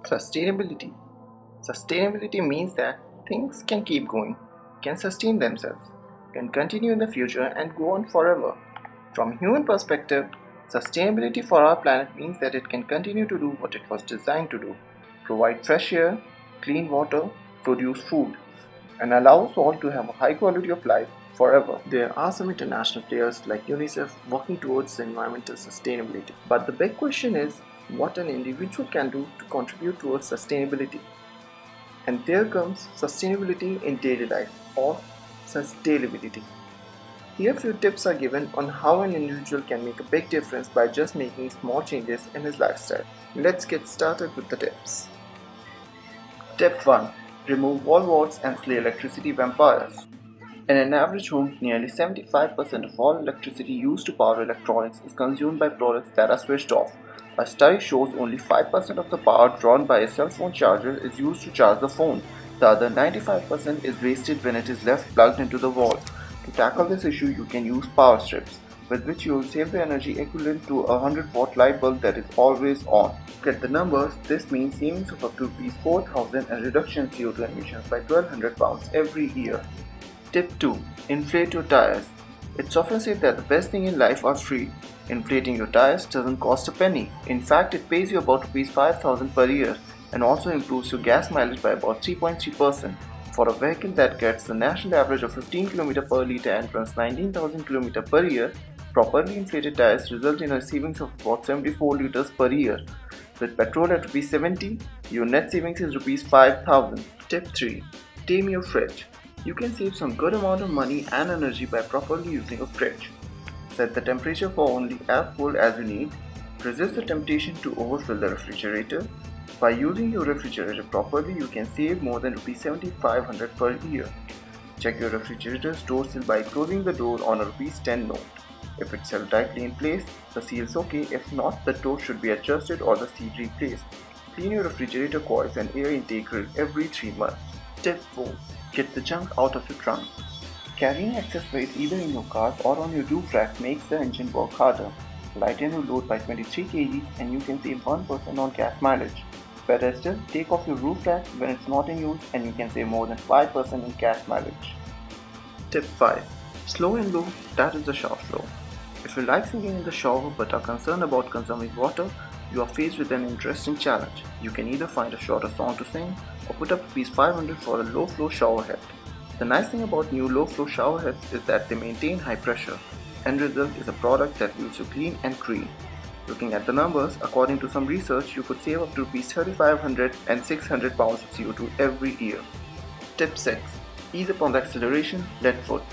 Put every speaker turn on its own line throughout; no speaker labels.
Sustainability. Sustainability means that things can keep going, can sustain themselves, can continue in the future and go on forever. From human perspective, sustainability for our planet means that it can continue to do what it was designed to do: provide fresh air, clean water, produce food, and allow us all to have a high quality of life forever. There are some international players like UNICEF working towards environmental sustainability. But the big question is what an individual can do to contribute towards sustainability. And there comes sustainability in daily life, or sustainability. Here few tips are given on how an individual can make a big difference by just making small changes in his lifestyle. Let's get started with the tips. Tip 1. Remove wall warts and slay electricity vampires. In an average home, nearly 75% of all electricity used to power electronics is consumed by products that are switched off. A study shows only 5% of the power drawn by a cell phone charger is used to charge the phone. The other 95% is wasted when it is left plugged into the wall. To tackle this issue, you can use power strips, with which you will save the energy equivalent to a 100-watt light bulb that is always on. Look at the numbers. This means savings of up to ₹4,000 and reduction in CO2 emissions by 1,200 pounds every year. Tip 2. Inflate your tires. It's often said that the best thing in life are free. Inflating your tires doesn't cost a penny. In fact, it pays you about ₹5,000 per year and also improves your gas mileage by about 3.3%. For a vehicle that gets the national average of 15 km per litre and runs 19,000 km per year, properly inflated tires result in a savings of about 74 litres per year. With petrol at ₹70, your net savings is ₹5,000. Tip 3. Tame your fridge. You can save some good amount of money and energy by properly using a fridge. Set the temperature for only as cold as you need. Resist the temptation to overfill the refrigerator. By using your refrigerator properly, you can save more than ₹7,500 per year. Check your refrigerator's door seal by closing the door on a ₹10 note. If it's held tightly in place, the seal is okay. If not, the door should be adjusted or the seal replaced. Clean your refrigerator coils and air intake grill every 3 months. Tip 4. Get the junk out of your trunk. Carrying excess weight either in your car or on your roof rack makes the engine work harder. Lighten your load by 23 kg and you can save 1% on gas mileage. Better still, take off your roof rack when it's not in use and you can save more than 5% in gas mileage. Tip 5. Slow and low, that is the shower flow. If you like singing in the shower but are concerned about conserving water, you are faced with an interesting challenge. You can either find a shorter song to sing or put up ₹500 for a low flow shower head. The nice thing about new low flow shower heads is that they maintain high pressure. End result is a product that leaves you clean and clean. Looking at the numbers, according to some research, you could save up to ₹3,500 and 600 pounds of CO2 every year. Tip 6. Ease up on the acceleration, lead foot.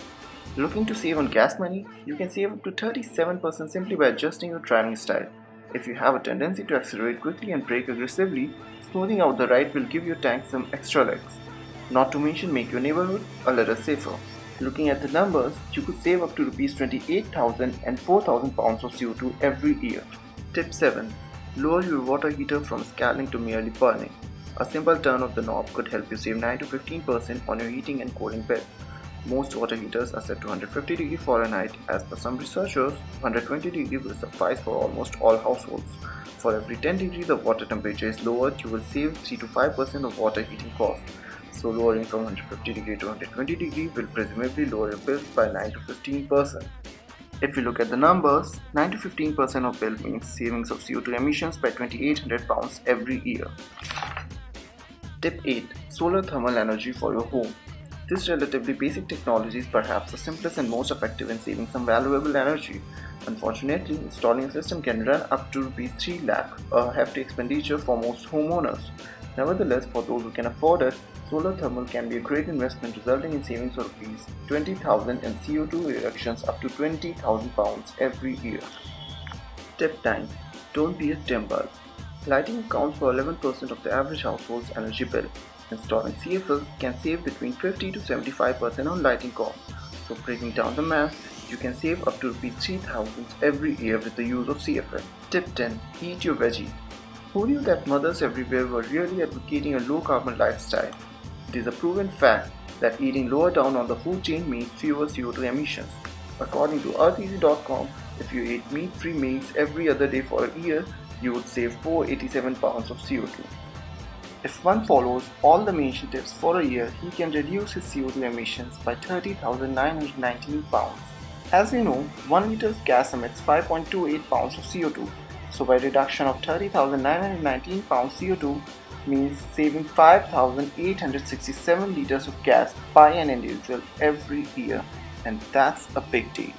Looking to save on gas money? You can save up to 37% simply by adjusting your driving style. If you have a tendency to accelerate quickly and brake aggressively, smoothing out the ride will give your tank some extra legs. Not to mention make your neighborhood a little safer. Looking at the numbers, you could save up to ₹28,000 and 4,000 pounds of CO2 every year. Tip 7. Lower your water heater from scalding to merely burning. A simple turn of the knob could help you save 9 to 15% on your heating and cooling bill. Most water heaters are set to 150 degrees Fahrenheit. As per some researchers, 120 degrees will suffice for almost all households. For every 10 degrees the water temperature is lowered, you will save 3 to 5% of water heating cost. So lowering from 150 degrees to 120 degrees will presumably lower your bills by 9 to 15%. If you look at the numbers, 9 to 15% of bill means savings of CO2 emissions by 2,800 pounds every year. Tip 8. Solar thermal energy for your home. This relatively basic technology is perhaps the simplest and most effective in saving some valuable energy. Unfortunately, installing a system can run up to ₹3 lakh, a hefty expenditure for most homeowners. Nevertheless, for those who can afford it, solar thermal can be a great investment, resulting in savings of ₹20,000 and CO2 reductions up to 20,000 pounds every year. Tip 9. Don't be a dim bulb. Lighting accounts for 11% of the average household's energy bill. Installing CFLs can save between 50 to 75% on lighting costs. So breaking down the math, you can save up to ₹3,000 every year with the use of CFL. Tip 10. Eat your veggies. Who knew that mothers everywhere were really advocating a low-carbon lifestyle? It is a proven fact that eating lower down on the food chain means fewer CO2 emissions. According to eartheasy.com, if you ate meat-free meals every other day for a year, you would save 487 pounds of CO2. If one follows all the mentioned tips for a year, he can reduce his CO2 emissions by 30,919 pounds. As we know, 1 liter of gas emits 5.28 pounds of CO2. So by reduction of 30,919 pounds CO2 means saving 5,867 liters of gas by an individual every year. And that's a big deal.